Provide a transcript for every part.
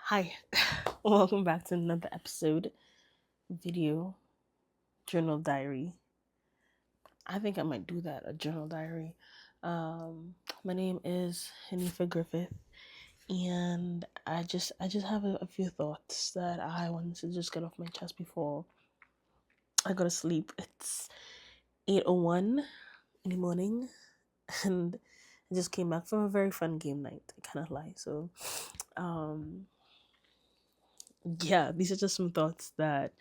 Hi, welcome back to another episode, video, journal diary. I think I might do that, a journal diary. My name is Hanifa Griffith, and I just have a few thoughts that I wanted to just get off my chest before I go to sleep. It's 8:01 in the morning, and I just came back from a very fun game night. I cannot lie. So, um, yeah, these are just some thoughts that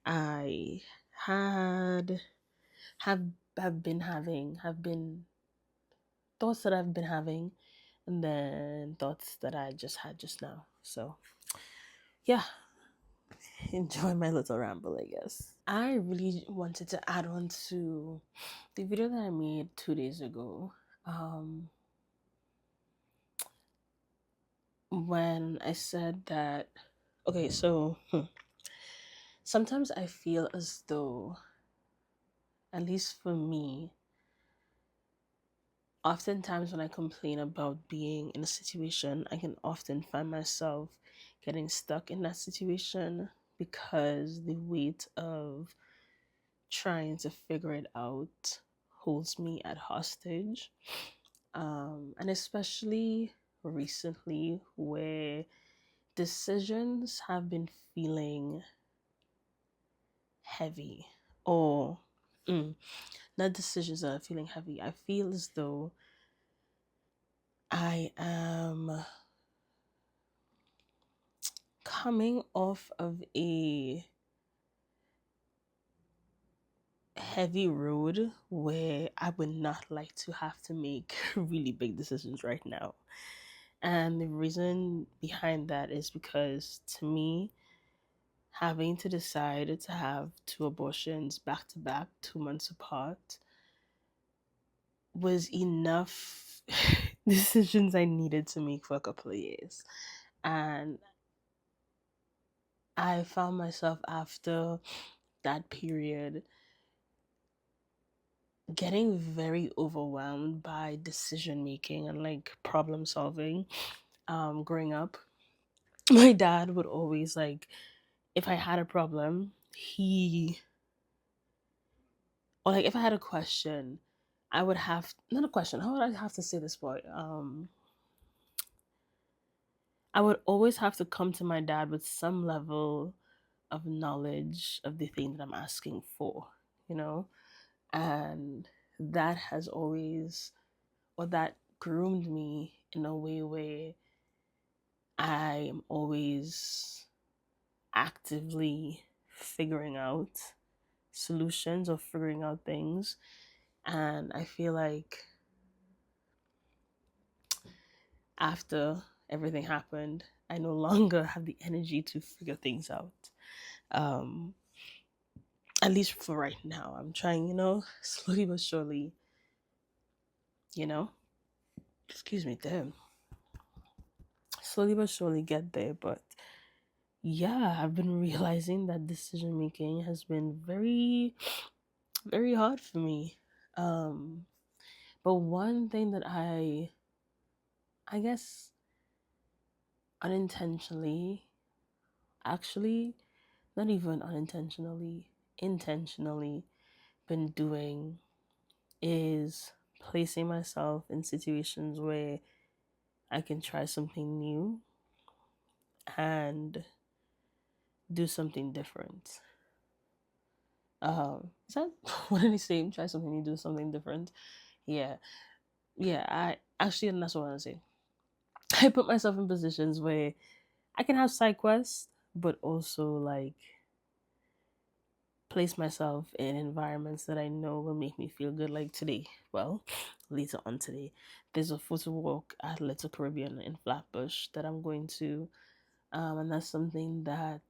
I had have have been thoughts that I've been having, and then thoughts that I just had just now. So yeah, enjoy my little ramble, I guess. I really wanted to add on to the video that I made 2 days ago. Um, when I said that, okay, so sometimes I feel as though, at least for me, oftentimes when I complain about being in a situation, I can often find myself getting stuck in that situation because the weight of trying to figure it out holds me at hostage. And especially recently, where decisions have been feeling heavy, or not decisions that are feeling heavy. I feel as though I am coming off of a heavy road where I would not like to have to make really big decisions right now. And the reason behind that is because to me, having to decide to have two abortions back to back, 2 months apart, was enough decisions I needed to make for a couple of years. And I found myself after that period getting very overwhelmed by decision making and like problem solving. Growing up, my dad would always like, if I had a problem, he or like if I had a question, I would have not a question. How would I have to say this boy? I would always have to come to my dad with some level of knowledge of the thing that I'm asking for, you know, and that has always or that groomed me in a way where I am always actively figuring out solutions or figuring out things. And I feel like after everything happened, I no longer have the energy to figure things out. Um, at least for right now, I'm trying, slowly but surely, you know, excuse me, damn, slowly but surely get there. But yeah, I've been realizing that decision making has been very, very hard for me. Um, but one thing that I guess unintentionally, actually, not even unintentionally, intentionally been doing is placing myself in situations where I can try something new and do something different. Is that what did he say? Try something new, do something different. Yeah, yeah. I actually, and that's what I want to say. I put myself in positions where I can have side quests, but also like place myself in environments that I know will make me feel good. Like today, well, later on today, there's a photo walk at Little Caribbean in Flatbush that I'm going to, and that's something that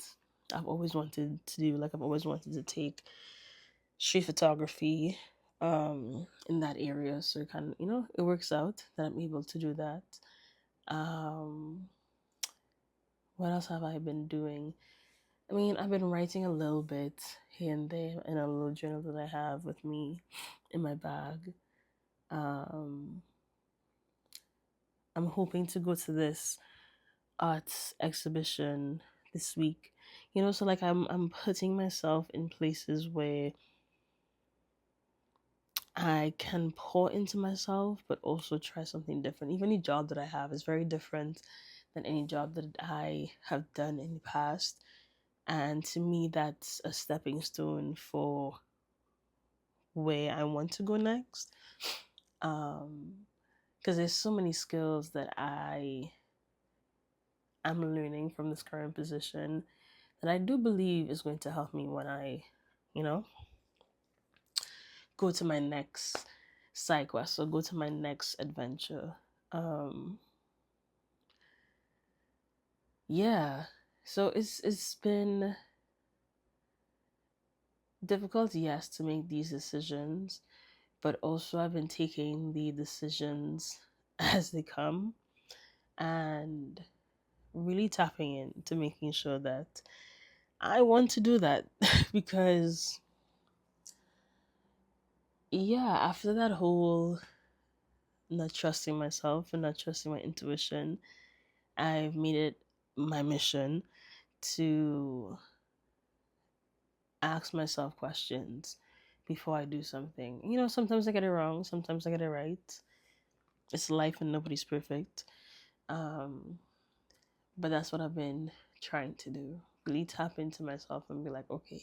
I've always wanted to do. Like I've always wanted to take street photography, in that area. So it kind of, it works out that I'm able to do that. Um, what else have I been doing? I mean, I've been writing a little bit here and there in a little journal that I have with me in my bag. Um, I'm hoping to go to this arts exhibition this week. So like I'm putting myself in places where I can pour into myself, but also try something different. Even the job that I have is very different than any job that I have done in the past. And to me, that's a stepping stone for where I want to go next. Because there's so many skills that I am learning from this current position that I do believe is going to help me when I, you know, go to my next side quest or go to my next adventure. Um, yeah, so it's been difficult, yes, to make these decisions, but also I've been taking the decisions as they come and really tapping into making sure that I want to do that because yeah, after that whole not trusting myself and not trusting my intuition, I've made it my mission to ask myself questions before I do something. Sometimes I get it wrong, sometimes I get it right. It's life and nobody's perfect. Um, but that's what I've been trying to do. Really tap into myself and be like, okay,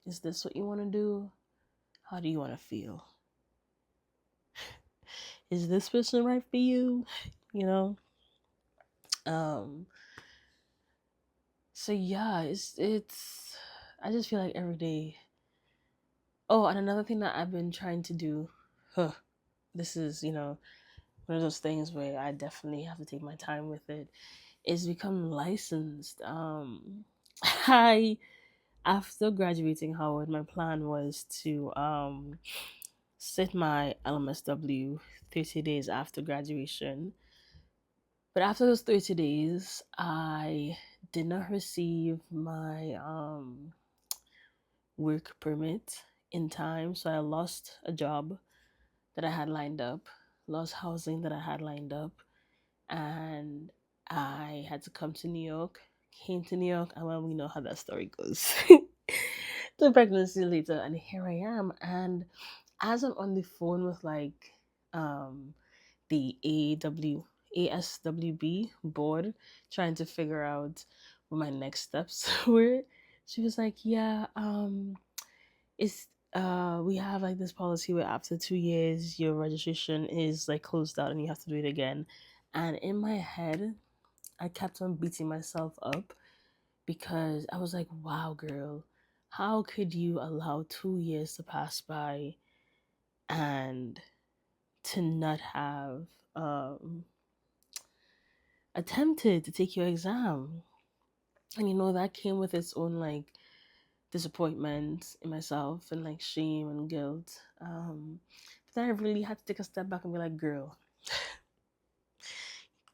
is this what you want to do? How do you want to feel? Is this person right for you? You know? Um, so yeah, it's I just feel like every day. Oh, and another thing that I've been trying to do, huh, this is, one of those things where I definitely have to take my time with it, is become licensed. I After graduating Howard, my plan was to sit my LMSW 30 days after graduation. But after those 30 days, I did not receive my work permit in time, so I lost a job that I had lined up, lost housing that I had lined up, and I had to come to New York. Came to New York, and well, we know how that story goes. The pregnancy later, and here I am. And as I'm on the phone with like um the ASWB board, trying to figure out what my next steps were, she was like, "Yeah, it's we have like this policy where after 2 years your registration is like closed out and you have to do it again." And in my head, I kept on beating myself up because I was like, wow, girl, how could you allow 2 years to pass by and to not have attempted to take your exam? And that came with its own like disappointment in myself and like shame and guilt. But then I really had to take a step back and be like, girl,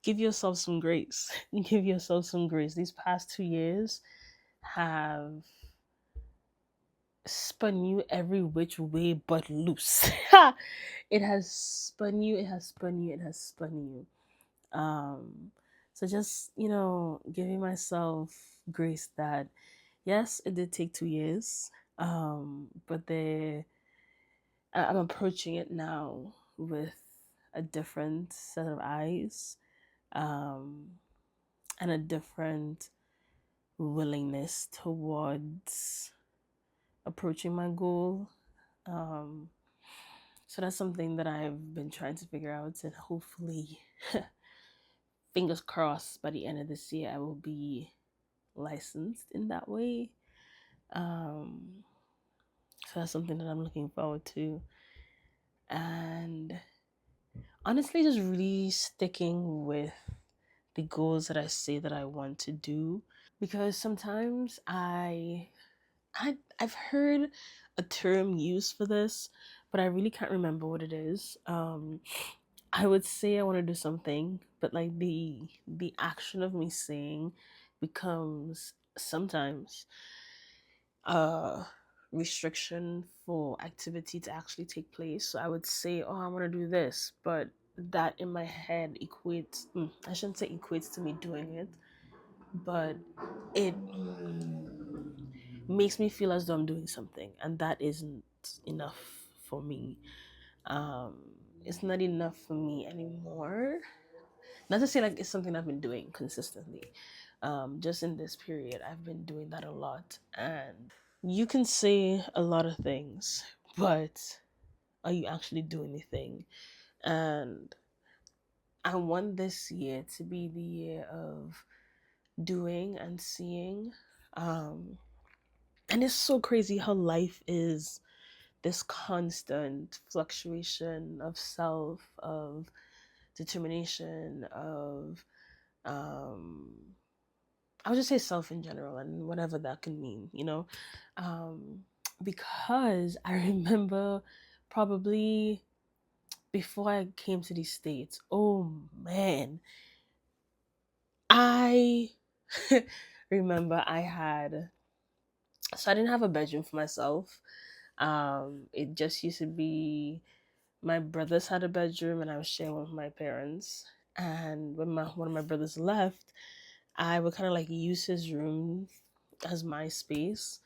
give yourself some grace. Give yourself some grace. These past 2 years have spun you every which way but loose. It has spun you, it has spun you, it has spun you. So just, giving myself grace that yes, it did take 2 years. But I'm approaching it now with a different set of eyes, um, and a different willingness towards approaching my goal. Um, so that's something that I've been trying to figure out, and hopefully, fingers crossed, by the end of this year, I will be licensed in that way. Um, so that's something that I'm looking forward to. And honestly, just really sticking with the goals that I say that I want to do, because sometimes I've heard a term used for this, but I really can't remember what it is. I would say I want to do something, but like the action of me saying becomes sometimes a restriction for activity to actually take place. So I would say, "Oh, I want to do this," but that in my head equates, I shouldn't say equates to me doing it, but it makes me feel as though I'm doing something, and that isn't enough for me. Um, it's not enough for me anymore. Not to say like it's something I've been doing consistently. Just in this period, I've been doing that a lot, and you can say a lot of things, but are you actually doing anything? And I want this year to be the year of doing and seeing. Um, and it's so crazy how life is this constant fluctuation of self, of determination, of um, I would just say self in general and whatever that can mean, you know? Um, because I remember probably before I came to these states, oh man, I remember so I didn't have a bedroom for myself. It just used to be my brothers had a bedroom and I was sharing with my parents. And when one of my brothers left, I would kind of like use his room as my space.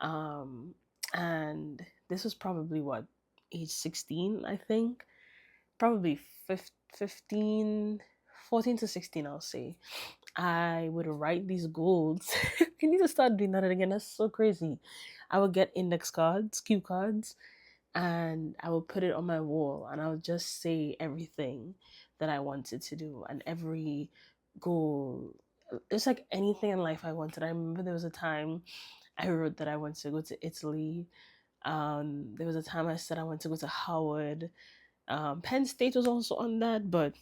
Um, and this was probably what, age 16, I think. Probably 15, 14 to 16, I'll say. I would write these goals. I need to start doing that again. That's so crazy. I would get index cards, cue cards, and I would put it on my wall and I would just say everything that I wanted to do and every goal. It's like anything in life I wanted. I remember there was a time I wrote that I wanted to go to Italy. There was a time I said I wanted to go to Howard. Penn State was also on that, but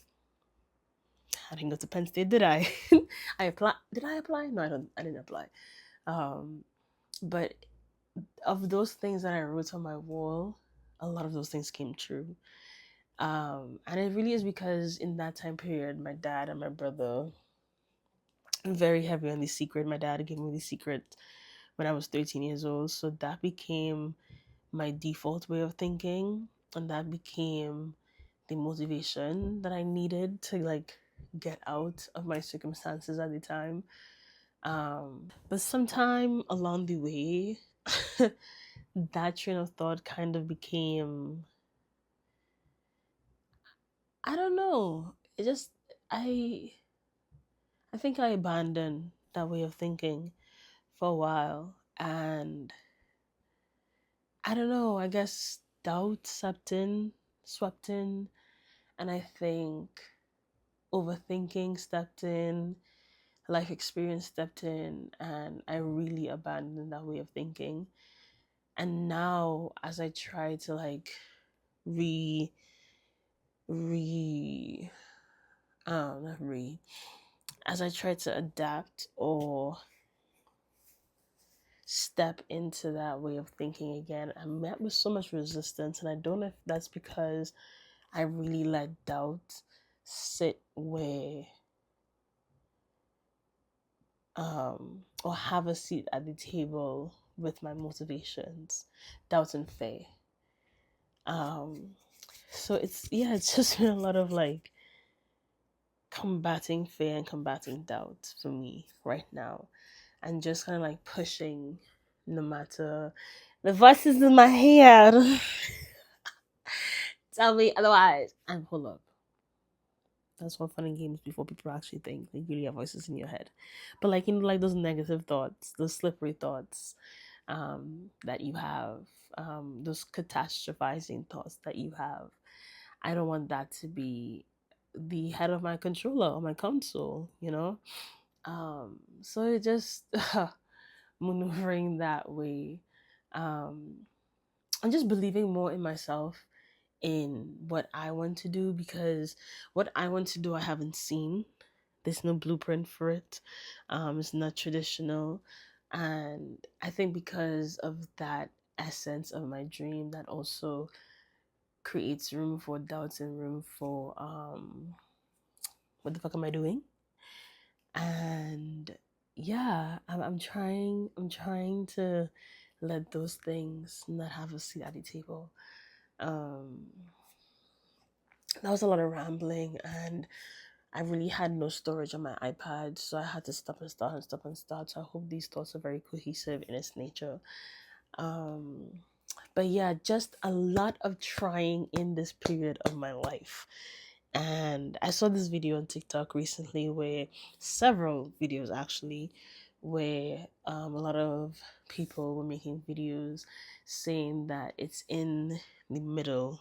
I didn't go to Penn State, did I? I applied. Did I apply? No, I don't. I didn't apply. Um, but of those things that I wrote on my wall, a lot of those things came true. And it really is because in that time period, my dad and my brother very heavy on the secret. My dad gave me the secret when I was 13 years old, so that became my default way of thinking, and that became the motivation that I needed to like get out of my circumstances at the time. But sometime along the way, that train of thought kind of became, I don't know. It just I think I abandoned that way of thinking for a while, and I don't know. I guess doubt swept in, and I think overthinking stepped in, life experience stepped in, and I really abandoned that way of thinking. And now, as I try to like re re not re as I try to adapt or step into that way of thinking again, I'm met with so much resistance, and I don't know if that's because I really let doubt sit where or have a seat at the table with my motivations, doubt and fear. Um so it's just been a lot of like combating fear and combating doubt for me right now, and just kind of like pushing no matter the voices in my head tell me otherwise. And hold up, that's what fun and games before people actually think like you really have voices in your head. But like, you know, like those negative thoughts, those slippery thoughts, that you have, those catastrophizing thoughts that you have, I don't want that to be the head of my controller or my console, you know. So it just maneuvering that way, um and just believing more in myself, in what I want to do, because what I want to do I haven't seen. There's no blueprint for it. It's not traditional. And I think because of that essence of my dream, that also creates room for doubts and room for what the fuck am I doing? And yeah, I'm trying to let those things not have a seat at the table. Um that was a lot of rambling, and I really had no storage on my iPad, so I had to stop and start and stop and start. So I hope these thoughts are very cohesive in its nature. Um, but yeah, just a lot of trying in this period of my life. And I saw this video on TikTok recently, where several videos actually, where a lot of people were making videos saying that it's in the middle,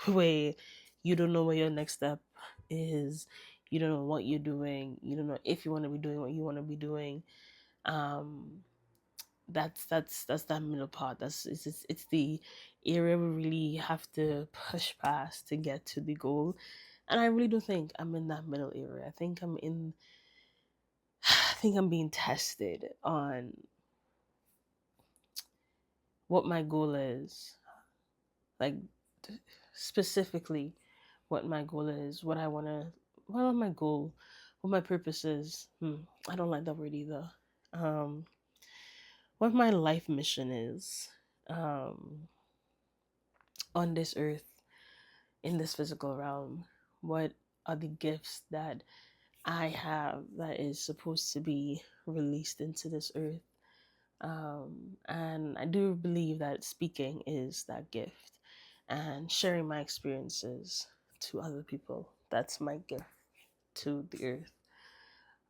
where you don't know where your next step is, you don't know what you're doing, you don't know if you want to be doing what you want to be doing. Um, that's that middle part. It's the area we really have to push past to get to the goal. And I really do think I'm in that middle area. I think I'm being tested on what my goal is. Like, specifically what my goal is, what I want to, what my goal, what my purpose is. I don't like that word either. Um, what my life mission is, um, on this earth, in this physical realm. What are the gifts that I have that is supposed to be released into this earth? And I do believe that speaking is that gift, and sharing my experiences to other people. That's my gift to the earth,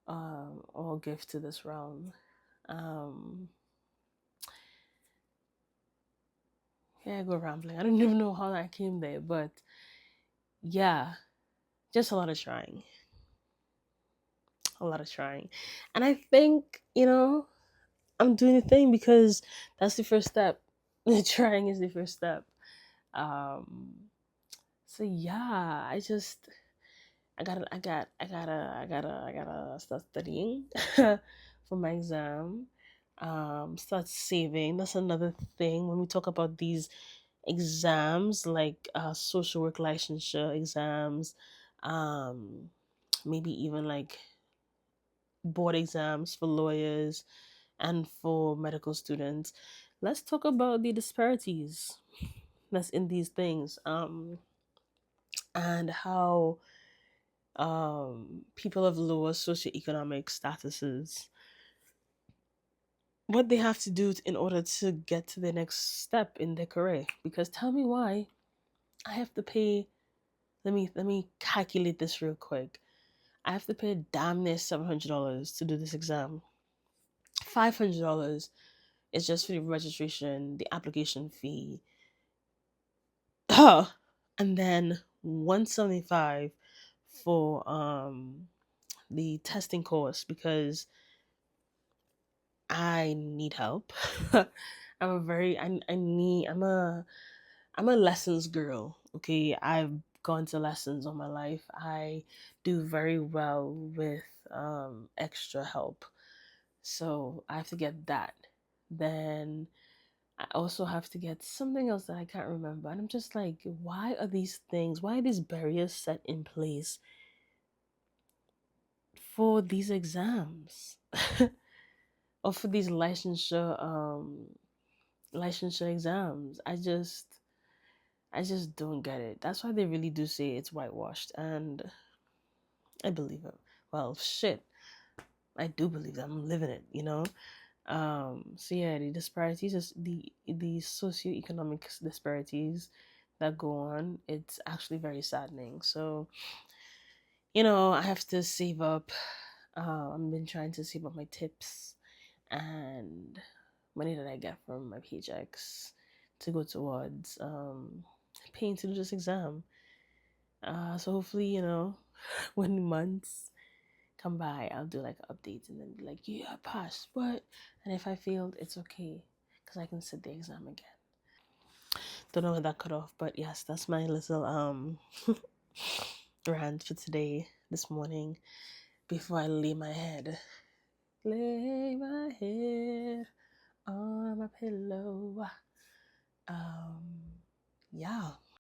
or gift to this realm. Um, yeah, I go rambling. I don't even know how I came there, but yeah, just a lot of trying, a lot of trying. And I think, I'm doing the thing because that's the first step. Trying is the first step. Um, so yeah, I gotta start studying for my exam. Start saving. That's another thing when we talk about these exams, like social work licensure exams, um, maybe even like board exams for lawyers and for medical students. Let's talk about the disparities that's in these things, and how people of lower socioeconomic statuses, what they have to do in order to get to the next step in their career. Because tell me why I have to pay. Let me calculate this real quick. I have to pay damn near $700 to do this exam. $500 is just for the registration, the application fee, and then 175 for the testing course, because I need help. I'm a very I need I'm a lessons girl. Okay, I've gone to lessons all my life. I do very well with extra help, so I have to get that. Then I also have to get something else that I can't remember, and I'm just like, why are these things? Why are these barriers set in place for these exams? Or for these licensure exams. I just don't get it. That's why they really do say it's whitewashed, and I believe it. Well, shit, I do believe that. I'm living it. So yeah, the disparities, is the socioeconomic disparities that go on. It's actually very saddening. So I have to save up. I've been trying to save up my tips and money that I get from my paychecks to go towards paying to do this exam. So hopefully, when the months come by, I'll do like updates and then be like, yeah, I passed. What? And if I failed, it's okay because I can sit the exam again. Don't know when that cut off, but yes, that's my little rant for today, this morning, before I lay my head. Lay my head on my pillow. Um, yeah.